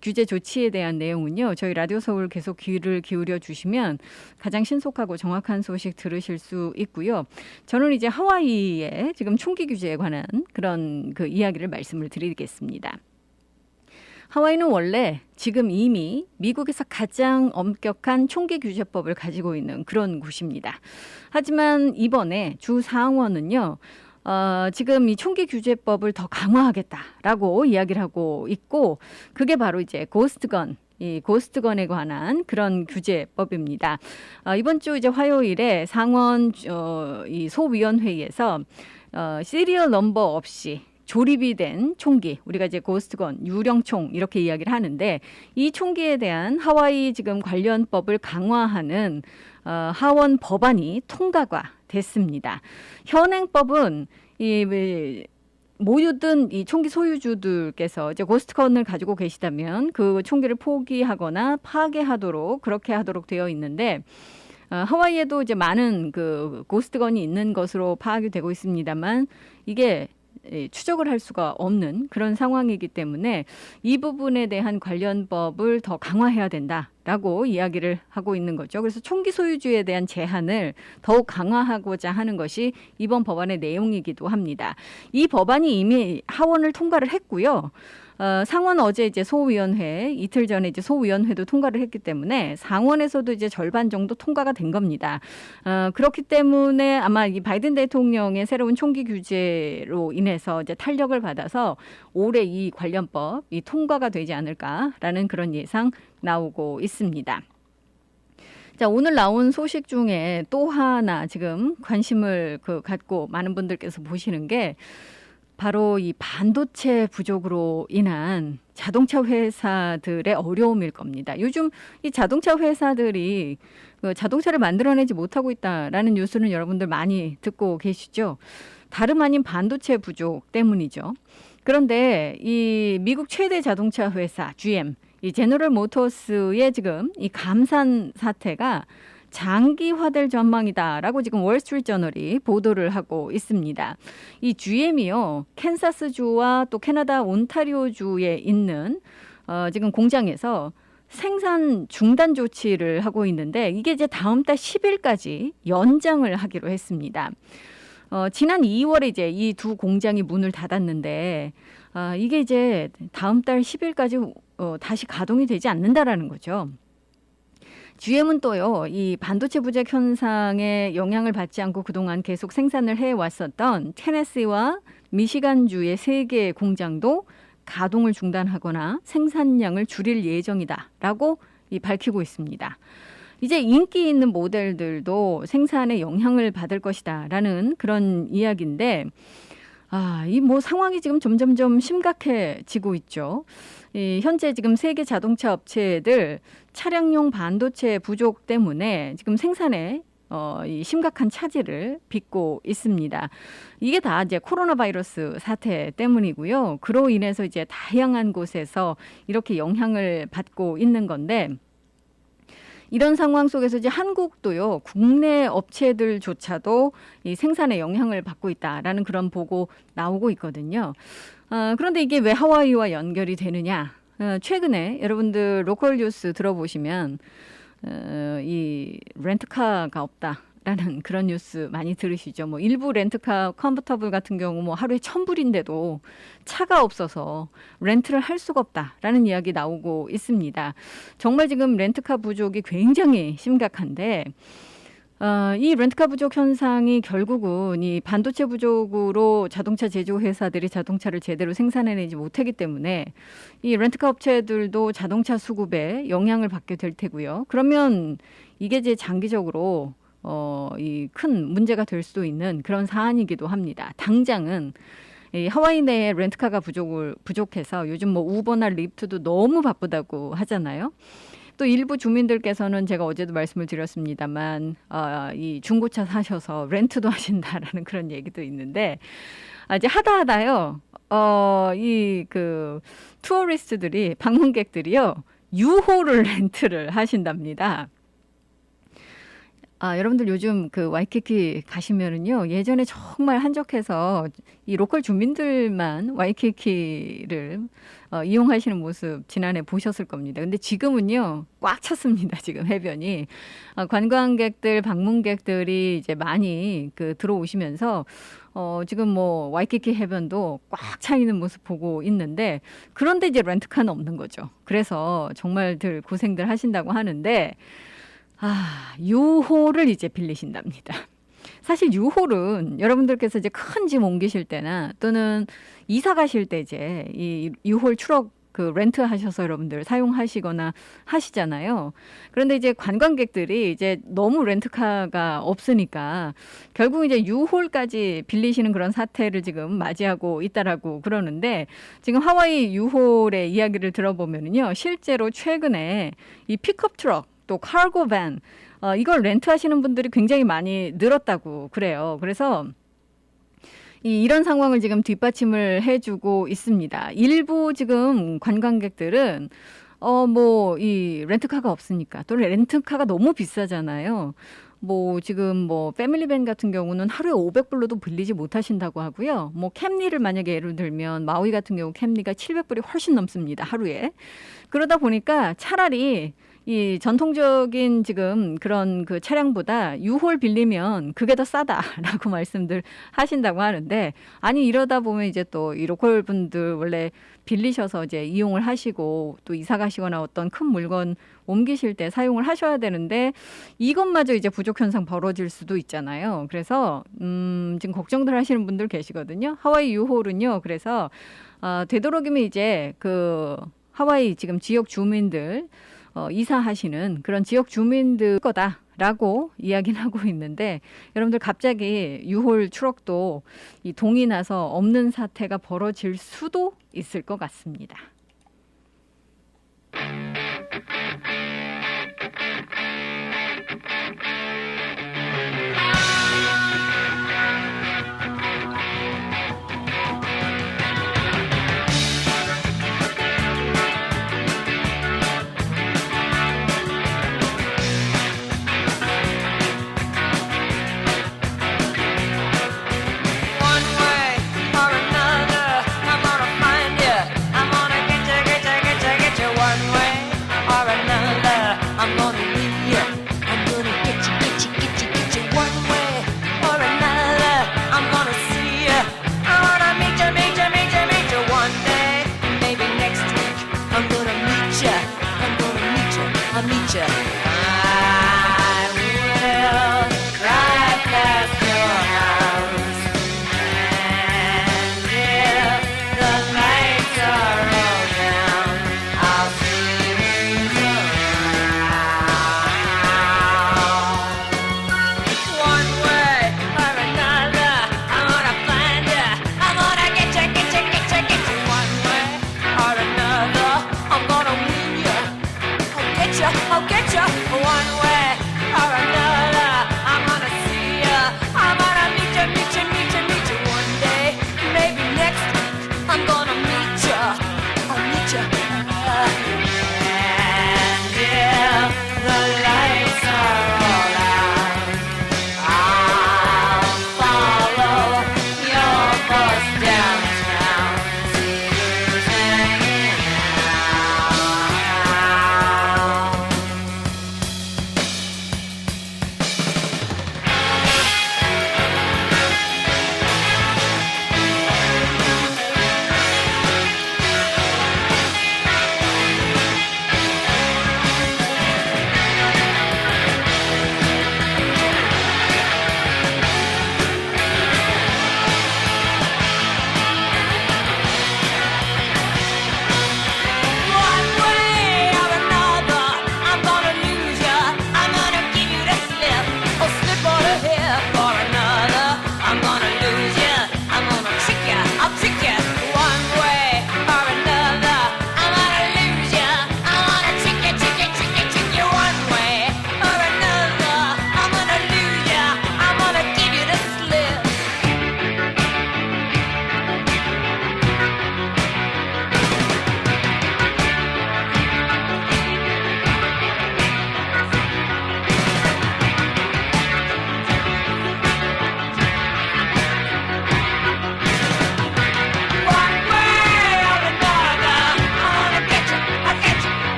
규제 조치에 대한 내용은요. 저희 라디오 서울 계속 귀를 기울여 주시면 가장 신속하고 정확한 소식 들으실 수 있고요. 저는 이제 하와이의 지금 총기 규제에 관한 그런 그 이야기를 말씀을 드리겠습니다. 하와이는 원래 지금 이미 미국에서 가장 엄격한 총기 규제법을 가지고 있는 그런 곳입니다. 하지만 이번에 주 상원은요. 지금 이 총기 규제법을 더 강화하겠다라고 이야기를 하고 있고 그게 바로 이제 이 고스트건에 관한 그런 규제법입니다. 이번 주 이제 화요일에 상원 이 소위원회의에서 시리얼 넘버 없이 조립이 된 총기, 우리가 이제 고스트건, 유령총 이렇게 이야기를 하는데 이 총기에 대한 하와이 지금 관련법을 강화하는 하원 법안이 통과가 됐습니다. 현행법은 모든 이 총기 소유주들께서 이제 고스트건을 가지고 계시다면 그 총기를 포기하거나 파괴하도록 그렇게 하도록 되어 있는데 하와이에도 이제 많은 그 고스트건이 있는 것으로 파악이 되고 있습니다만 이게 추적을 할 수가 없는 그런 상황이기 때문에 이 부분에 대한 관련법을 더 강화해야 된다라고 이야기를 하고 있는 거죠. 그래서 총기 소유주에 대한 제한을 더욱 강화하고자 하는 것이 이번 법안의 내용이기도 합니다. 이 법안이 이미 하원을 통과를 했고요. 상원 어제 이제 소위원회 이틀 전에 이제 소위원회도 통과를 했기 때문에 상원에서도 이제 절반 정도 통과가 된 겁니다. 그렇기 때문에 아마 이 바이든 대통령의 새로운 총기 규제로 인해서 이제 탄력을 받아서 올해 이 관련법이 통과가 되지 않을까라는 그런 예상 나오고 있습니다. 자, 오늘 나온 소식 중에 또 하나 지금 관심을 갖고 많은 분들께서 보시는 게 바로 이 반도체 부족으로 인한 자동차 회사들의 어려움일 겁니다. 요즘 이 자동차 회사들이 자동차를 만들어내지 못하고 있다라는 뉴스는 여러분들 많이 듣고 계시죠. 다름 아닌 반도체 부족 때문이죠. 그런데 이 미국 최대 자동차 회사 GM, 이 제너럴 모터스의 지금 이 감산 사태가 장기화될 전망이다라고 지금 월스트리트저널이 보도를 하고 있습니다. 이 GM이요, 캔사스주와 또 캐나다 온타리오주에 있는 지금 공장에서 생산 중단 조치를 하고 있는데 이게 이제 다음 달 10일까지 연장을 하기로 했습니다. 지난 2월에 이제 이 두 공장이 문을 닫았는데 이게 이제 다음 달 10일까지 다시 가동이 되지 않는다라는 거죠. GM은 또요, 이 반도체 부족 현상에 영향을 받지 않고 그동안 계속 생산을 해왔었던 테네시와 미시간주의 3개의 공장도 가동을 중단하거나 생산량을 줄일 예정이다라고 밝히고 있습니다. 이제 인기 있는 모델들도 생산에 영향을 받을 것이다라는 그런 이야기인데, 이 뭐 상황이 지금 점점점 심각해지고 있죠. 현재 지금 세계 자동차 업체들 차량용 반도체 부족 때문에 지금 생산에 이 심각한 차질을 빚고 있습니다. 이게 다 이제 코로나 바이러스 사태 때문이고요. 그로 인해서 이제 다양한 곳에서 이렇게 영향을 받고 있는 건데, 이런 상황 속에서 이제 한국도요, 국내 업체들조차도 이 생산에 영향을 받고 있다라는 그런 보고 나오고 있거든요. 그런데 이게 왜 하와이와 연결이 되느냐? 최근에 여러분들 로컬 뉴스 들어보시면 이 렌트카가 없다라는 그런 뉴스 많이 들으시죠. 뭐 일부 렌트카 컨버터블 같은 경우 뭐 하루에 1,000불인데도 차가 없어서 렌트를 할 수가 없다라는 이야기 나오고 있습니다. 정말 지금 렌트카 부족이 굉장히 심각한데, 이 렌트카 부족 현상이 결국은 이 반도체 부족으로 자동차 제조 회사들이 자동차를 제대로 생산해내지 못하기 때문에 이 렌트카 업체들도 자동차 수급에 영향을 받게 될 테고요. 그러면 이게 이제 장기적으로 이 큰 문제가 될 수도 있는 그런 사안이기도 합니다. 당장은 이 하와이 내에 렌트카가 부족해서 요즘 뭐 우버나 리프트도 너무 바쁘다고 하잖아요. 또 일부 주민들께서는 제가 어제도 말씀을 드렸습니다만 이 중고차 사셔서 렌트도 하신다라는 그런 얘기도 있는데, 이제 하다하다요. 이 그 투어리스트들이 방문객들이요, 유호를 렌트를 하신답니다. 여러분들 요즘 그 와이키키 가시면은요, 예전에 정말 한적해서 이 로컬 주민들만 와이키키를 이용하시는 모습 지난해 보셨을 겁니다. 근데 지금은요, 꽉 찼습니다. 지금 해변이. 관광객들, 방문객들이 이제 많이 들어오시면서 지금 뭐 와이키키 해변도 꽉 차 있는 모습 보고 있는데, 그런데 이제 렌트카는 없는 거죠. 그래서 정말들 고생들 하신다고 하는데, 유호를 이제 빌리신답니다. 사실 유홀은 여러분들께서 이제 큰 짐 옮기실 때나 또는 이사 가실 때 이제 이 유홀 트럭 렌트 하셔서 여러분들 사용하시거나 하시잖아요. 그런데 이제 관광객들이 이제 너무 렌트카가 없으니까 결국 이제 유홀까지 빌리시는 그런 사태를 지금 맞이하고 있다라고 그러는데, 지금 하와이 유홀의 이야기를 들어보면요, 실제로 최근에 이 픽업 트럭 또 카고 밴 이걸 렌트하시는 분들이 굉장히 많이 늘었다고 그래요. 그래서 이런 상황을 지금 뒷받침을 해주고 있습니다. 일부 지금 관광객들은 뭐 이 렌트카가 없으니까, 또 렌트카가 너무 비싸잖아요. 뭐 지금 뭐 패밀리밴 같은 경우는 하루에 500불로도 빌리지 못하신다고 하고요. 뭐 캠리를 만약에 예를 들면 마우이 같은 경우 캠리가 700불이 훨씬 넘습니다, 하루에. 그러다 보니까 차라리 이 전통적인 지금 그런 차량보다 유홀 빌리면 그게 더 싸다라고 말씀들 하신다고 하는데, 아니 이러다 보면 이제 또 이 로컬 분들 원래 빌리셔서 이제 이용을 하시고 또 이사 가시거나 어떤 큰 물건 옮기실 때 사용을 하셔야 되는데, 이것마저 이제 부족 현상 벌어질 수도 있잖아요. 그래서 지금 걱정들 하시는 분들 계시거든요. 하와이 유홀은요, 그래서 되도록이면 이제 하와이 지금 지역 주민들 이사하시는 그런 지역 주민들 거다라고 이야기는 하고 있는데, 여러분들 갑자기 유홀 트럭도 이 동이 나서 없는 사태가 벌어질 수도 있을 것 같습니다. One way or another, I'm gonna find you. I'm gonna get you, get you, get you, get you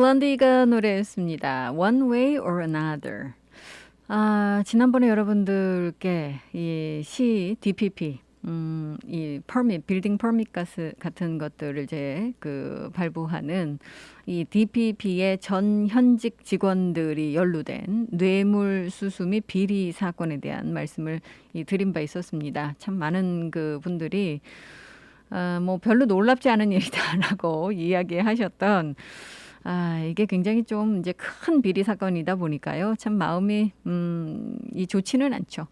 블론디가 노래했습니다. One Way or Another. 지난번에 여러분들께 이 시 DPP, 이 퍼밋, 빌딩 퍼밋 같은 것들을 이제 발부하는 이 DPP의 전 현직 직원들이 연루된 뇌물수수 및 비리 사건에 대한 말씀을 드린 바 있었습니다. 참 많은 분들이 뭐 별로 놀랍지 않은 일이다라고 이야기하셨던 이게 굉장히 좀 이제 큰 비리 사건이다 보니까요. 참 마음이 좋지는 않죠.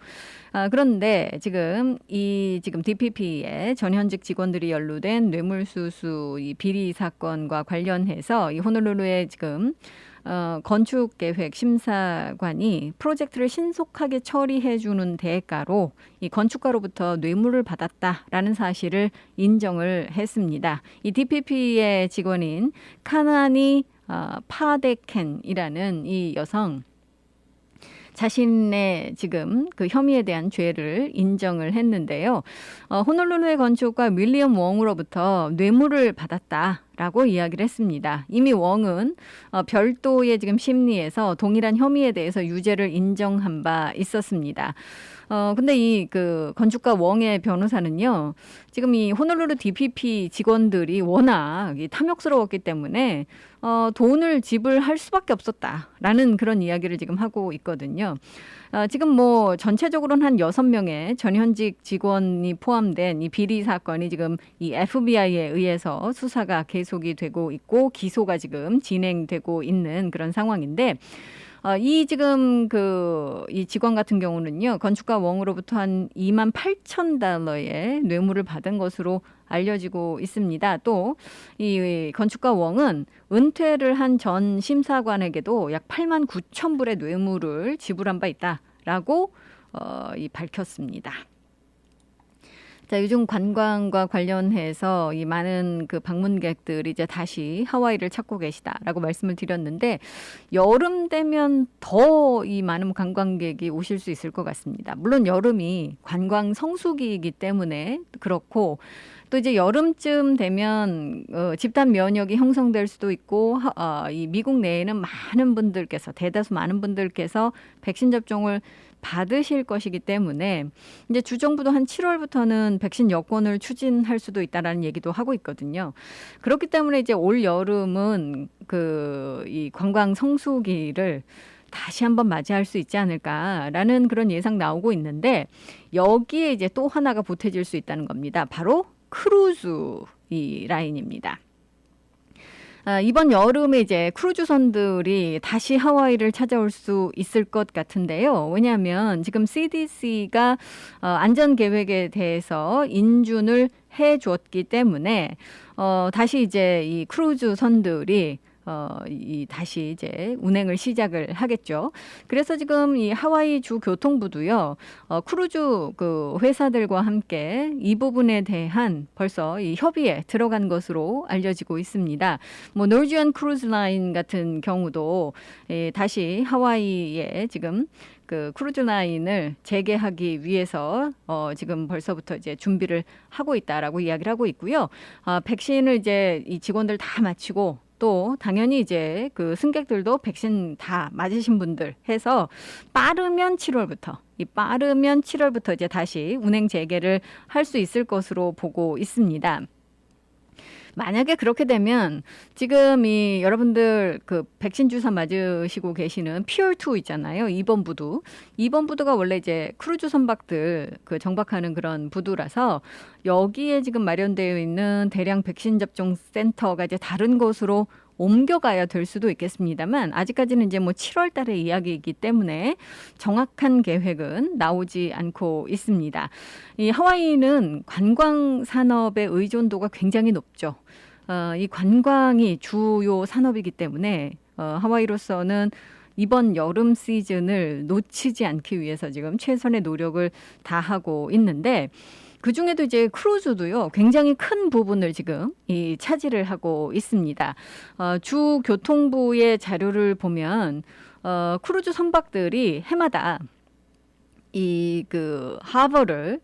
그런데 지금 DPP의 전현직 직원들이 연루된 뇌물수수 이 비리 사건과 관련해서 이 호놀룰루의 지금 건축계획 심사관이 프로젝트를 신속하게 처리해주는 대가로 이 건축가로부터 뇌물을 받았다라는 사실을 인정을 했습니다. 이 DPP의 직원인 카나니 파데켄이라는 이 여성 자신의 지금 혐의에 대한 죄를 인정을 했는데요. 호놀룰루의 건축가 윌리엄 웡으로부터 뇌물을 받았다라고 이야기를 했습니다. 이미 웡은 별도의 지금 심리에서 동일한 혐의에 대해서 유죄를 인정한 바 있었습니다. 근데 이 건축가 웡의 변호사는요, 지금 이 호놀룰루 DPP 직원들이 워낙 탐욕스러웠기 때문에 돈을 지불할 수밖에 없었다라는 그런 이야기를 지금 하고 있거든요. 지금 뭐 전체적으로는 한 6명의 전현직 직원이 포함된 이 비리 사건이 지금 이 FBI에 의해서 수사가 계속이 되고 있고 기소가 지금 진행되고 있는 그런 상황인데, 이 지금 이 직원 같은 경우는요, 건축가 웡으로부터 한 $28,000의 뇌물을 받은 것으로 알려지고 있습니다. 또 이 건축가 웡은 은퇴를 한 전 심사관에게도 약 89,000불의 뇌물을 지불한 바 있다라고 밝혔습니다. 자, 요즘 관광과 관련해서 이 많은 방문객들이 이제 다시 하와이를 찾고 계시다라고 말씀을 드렸는데, 여름 되면 더 이 많은 관광객이 오실 수 있을 것 같습니다. 물론 여름이 관광 성수기이기 때문에 그렇고, 또 이제 여름쯤 되면 집단 면역이 형성될 수도 있고, 이 미국 내에는 대다수 많은 분들께서 백신 접종을 받으실 것이기 때문에 이제 주정부도 한 7월부터는 백신 여권을 추진할 수도 있다라는 얘기도 하고 있거든요. 그렇기 때문에 이제 올 여름은 이 관광 성수기를 다시 한번 맞이할 수 있지 않을까라는 그런 예상 나오고 있는데, 여기에 이제 또 하나가 보태질 수 있다는 겁니다. 바로 크루즈 이 라인입니다. 이번 여름에 이제 크루즈선들이 다시 하와이를 찾아올 수 있을 것 같은데요. 왜냐하면 지금 CDC가 안전 계획에 대해서 인준을 해줬기 때문에 다시 이제 이 크루즈선들이 다시 이제 운행을 시작을 하겠죠. 그래서 지금 이 하와이 주 교통부도요, 크루즈 회사들과 함께 이 부분에 대한 벌써 이 협의에 들어간 것으로 알려지고 있습니다. 뭐 노르지안 크루즈 라인 같은 경우도 다시 하와이에 지금 크루즈 라인을 재개하기 위해서 지금 벌써부터 이제 준비를 하고 있다라고 이야기를 하고 있고요. 백신을 이제 이 직원들 다 마치고, 또 당연히 이제 승객들도 백신 다 맞으신 분들 해서 빠르면 7월부터 이제 다시 운행 재개를 할 수 있을 것으로 보고 있습니다. 만약에 그렇게 되면 지금 이 여러분들 백신 주사 맞으시고 계시는 피어2 있잖아요. 2번 부두가 원래 이제 크루즈 선박들 정박하는 그런 부두라서 여기에 지금 마련되어 있는 대량 백신 접종 센터가 이제 다른 곳으로 옮겨가야 될 수도 있겠습니다만, 아직까지는 이제 뭐 7월 달의 이야기이기 때문에 정확한 계획은 나오지 않고 있습니다. 이 하와이는 관광 산업의 의존도가 굉장히 높죠. 이 관광이 주요 산업이기 때문에 하와이로서는 이번 여름 시즌을 놓치지 않기 위해서 지금 최선의 노력을 다하고 있는데, 그 중에도 이제 크루즈도요, 굉장히 큰 부분을 지금 차지를 하고 있습니다. 주 교통부의 자료를 보면 크루즈 선박들이 해마다 하버를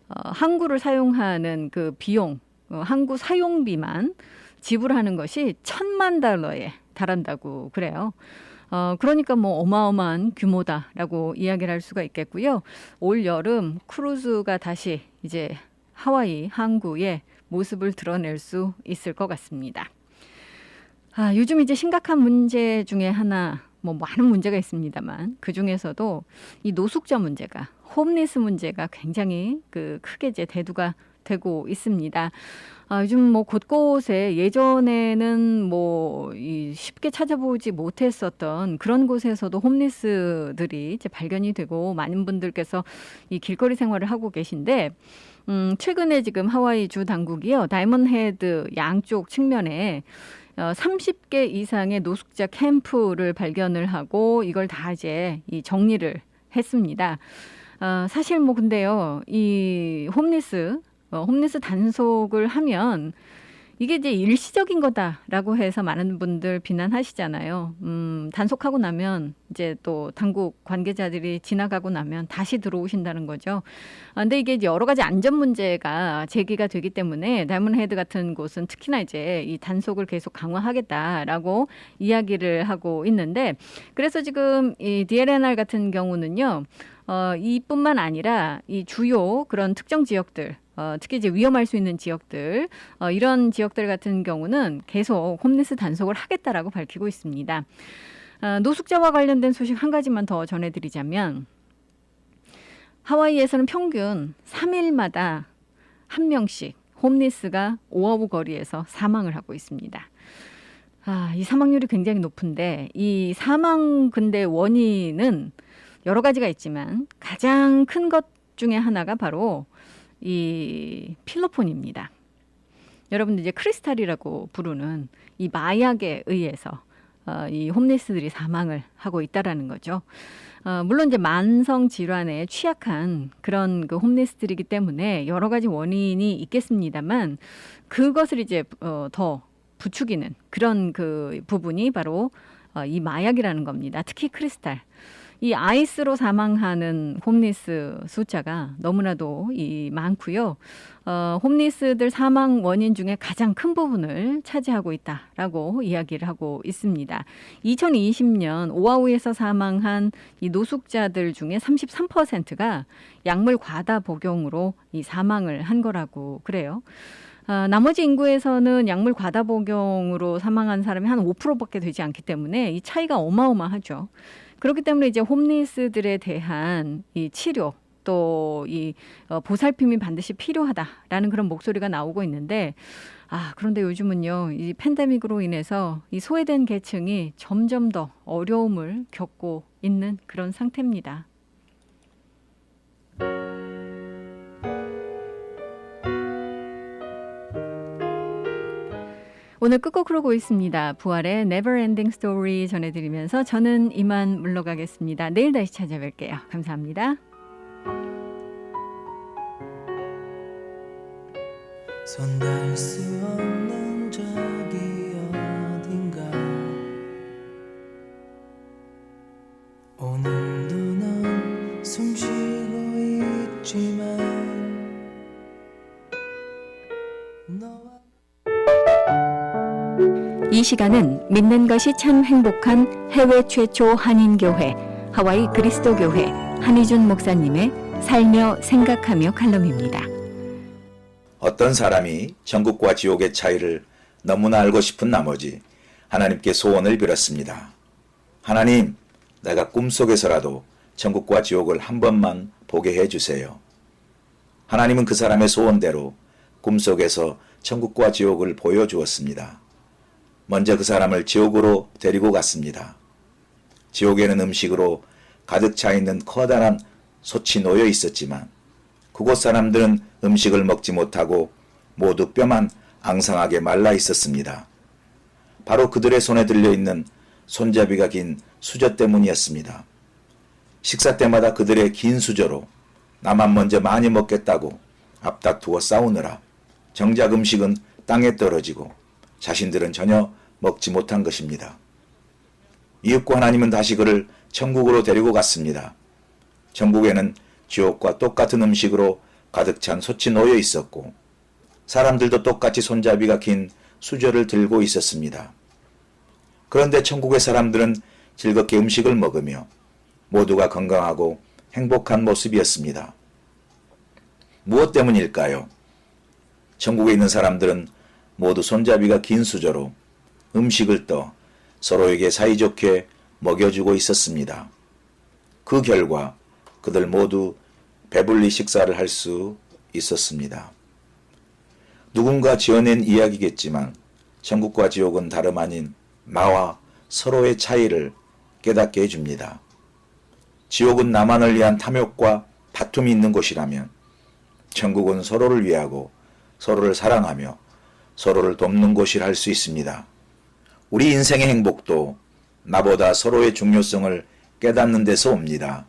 항구를 사용하는 비용, 항구 사용비만 지불하는 것이 $1,000만 달한다고 그래요. 그러니까 뭐 어마어마한 규모다라고 이야기를 할 수가 있겠고요. 올 여름 크루즈가 다시 이제 하와이 항구에 모습을 드러낼 수 있을 것 같습니다. 요즘 이제 심각한 문제 중에 하나, 뭐 많은 문제가 있습니다만 그 중에서도 이 노숙자 문제가, 홈리스 문제가 굉장히 크게 이제 대두가 되고 있습니다. 요즘 뭐 곳곳에 예전에는 뭐 쉽게 찾아보지 못했었던 그런 곳에서도 홈리스들이 이제 발견이 되고 많은 분들께서 이 길거리 생활을 하고 계신데, 최근에 지금 하와이 주 당국이요, 다이먼드 헤드 양쪽 측면에 30개 이상의 노숙자 캠프를 발견을 하고 이걸 다 이제 정리를 했습니다. 사실 뭐 근데요, 이 홈리스 단속을 하면 이게 이제 일시적인 거다라고 해서 많은 분들 비난하시잖아요. 단속하고 나면 이제 또 당국 관계자들이 지나가고 나면 다시 들어오신다는 거죠. 근데 이게 여러 가지 안전 문제가 제기가 되기 때문에 다이먼드 헤드 같은 곳은 특히나 이제 이 단속을 계속 강화하겠다라고 이야기를 하고 있는데, 그래서 지금 이 DLNR 같은 경우는요, 이뿐만 아니라 이 주요 그런 특정 지역들, 특히 이제 위험할 수 있는 지역들, 이런 지역들 같은 경우는 계속 홈리스 단속을 하겠다라고 밝히고 있습니다. 노숙자와 관련된 소식 한 가지만 더 전해드리자면, 하와이에서는 평균 3일마다 한 명씩 홈리스가 오아후 거리에서 사망을 하고 있습니다. 이 사망률이 굉장히 높은데, 이 사망 근데 원인은 여러 가지가 있지만 가장 큰 것 중에 하나가 바로 이 필로폰입니다. 여러분들 이제 크리스탈이라고 부르는 이 마약에 의해서 이 홈리스들이 사망을 하고 있다라는 거죠. 물론 이제 만성 질환에 취약한 그런 그 홈리스들이기 때문에 여러 가지 원인이 있겠습니다만, 그것을 이제 더 부추기는 그런 그 부분이 바로 이 마약이라는 겁니다. 특히 크리스탈. 이 아이스로 사망하는 홈리스 숫자가 너무나도 많고요. 홈리스들 사망 원인 중에 가장 큰 부분을 차지하고 있다라고 이야기를 하고 있습니다. 2020년 오아후에서 사망한 이 노숙자들 중에 33%가 약물 과다 복용으로 이 사망을 한 거라고 그래요. 나머지 인구에서는 약물 과다 복용으로 사망한 사람이 한 5%밖에 되지 않기 때문에 이 차이가 어마어마하죠. 그렇기 때문에 이제 홈리스들에 대한 이 치료, 또 이 보살핌이 반드시 필요하다라는 그런 목소리가 나오고 있는데, 그런데 요즘은요, 이 팬데믹으로 인해서 이 소외된 계층이 점점 더 어려움을 겪고 있는 그런 상태입니다. 오늘 끝곡으로 있습니다. 부활의 Never Ending Story 전해드리면서 저는 이만 물러가겠습니다. 내일 다시 찾아뵐게요. 감사합니다. 손 닿을 수 없는 저기 어딘가 오늘도 넌 숨쉬고 있지만 너와 이 시간은 믿는 것이 참 행복한 해외 최초 한인교회 하와이 그리스도교회 한희준 목사님의 살며 생각하며 칼럼입니다. 어떤 사람이 천국과 지옥의 차이를 너무나 알고 싶은 나머지 하나님께 소원을 빌었습니다. 하나님, 내가 꿈속에서라도 천국과 지옥을 한 번만 보게 해주세요. 하나님은 그 사람의 소원대로 꿈속에서 천국과 지옥을 보여주었습니다. 먼저 그 사람을 지옥으로 데리고 갔습니다. 지옥에는 음식으로 가득 차 있는 커다란 솥이 놓여 있었지만 그곳 사람들은 음식을 먹지 못하고 모두 뼈만 앙상하게 말라 있었습니다. 바로 그들의 손에 들려있는 손잡이가 긴 수저 때문이었습니다. 식사 때마다 그들의 긴 수저로 나만 먼저 많이 먹겠다고 앞다투어 싸우느라 정작 음식은 땅에 떨어지고 자신들은 전혀 먹지 못한 것입니다. 이윽고 하나님은 다시 그를 천국으로 데리고 갔습니다. 천국에는 지옥과 똑같은 음식으로 가득 찬 솥이 놓여 있었고 사람들도 똑같이 손잡이가 긴 수저를 들고 있었습니다. 그런데 천국의 사람들은 즐겁게 음식을 먹으며 모두가 건강하고 행복한 모습이었습니다. 무엇 때문일까요? 천국에 있는 사람들은 모두 손잡이가 긴 수저로 음식을 떠 서로에게 사이좋게 먹여주고 있었습니다. 그 결과 그들 모두 배불리 식사를 할 수 있었습니다. 누군가 지어낸 이야기겠지만 천국과 지옥은 다름 아닌 나와 서로의 차이를 깨닫게 해줍니다. 지옥은 나만을 위한 탐욕과 다툼이 있는 곳이라면 천국은 서로를 위하고 서로를 사랑하며 서로를 돕는 곳이라 할 수 있습니다. 우리 인생의 행복도 나보다 서로의 중요성을 깨닫는 데서 옵니다.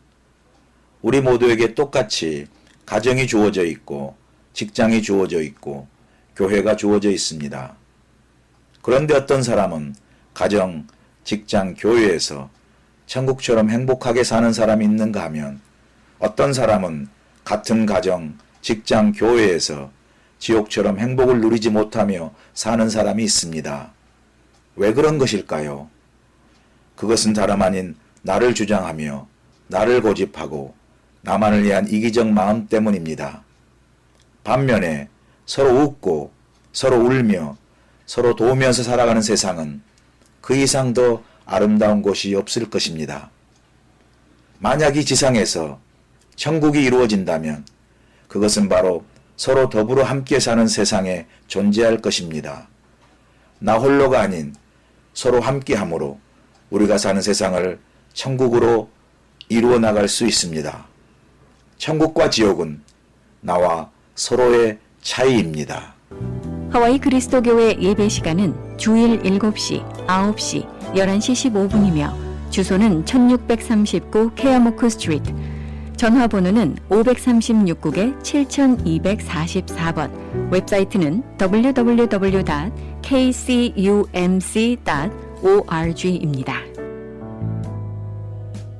우리 모두에게 똑같이 가정이 주어져 있고 직장이 주어져 있고 교회가 주어져 있습니다. 그런데 어떤 사람은 가정, 직장, 교회에서 천국처럼 행복하게 사는 사람이 있는가 하면 어떤 사람은 같은 가정, 직장, 교회에서 지옥처럼 행복을 누리지 못하며 사는 사람이 있습니다. 왜 그런 것일까요? 그것은 다름 아닌 나를 주장하며 나를 고집하고 나만을 위한 이기적 마음 때문입니다. 반면에 서로 웃고 서로 울며 서로 도우면서 살아가는 세상은 그 이상 더 아름다운 곳이 없을 것입니다. 만약 이 지상에서 천국이 이루어진다면 그것은 바로 서로 더불어 함께 사는 세상에 존재할 것입니다. 나 홀로가 아닌 서로 함께함으로 우리가 사는 세상을 천국으로 이루어 나갈 수 있습니다. 천국과 지옥은 나와 서로의 차이입니다. 하와이 그리스도교회 예배 시간은 주일 7시, 9시, 11시 15분이며 주소는 1639 케어모크 스트리트, 전화번호는 536국에 7244번, 웹사이트는 www.kcumc.org입니다.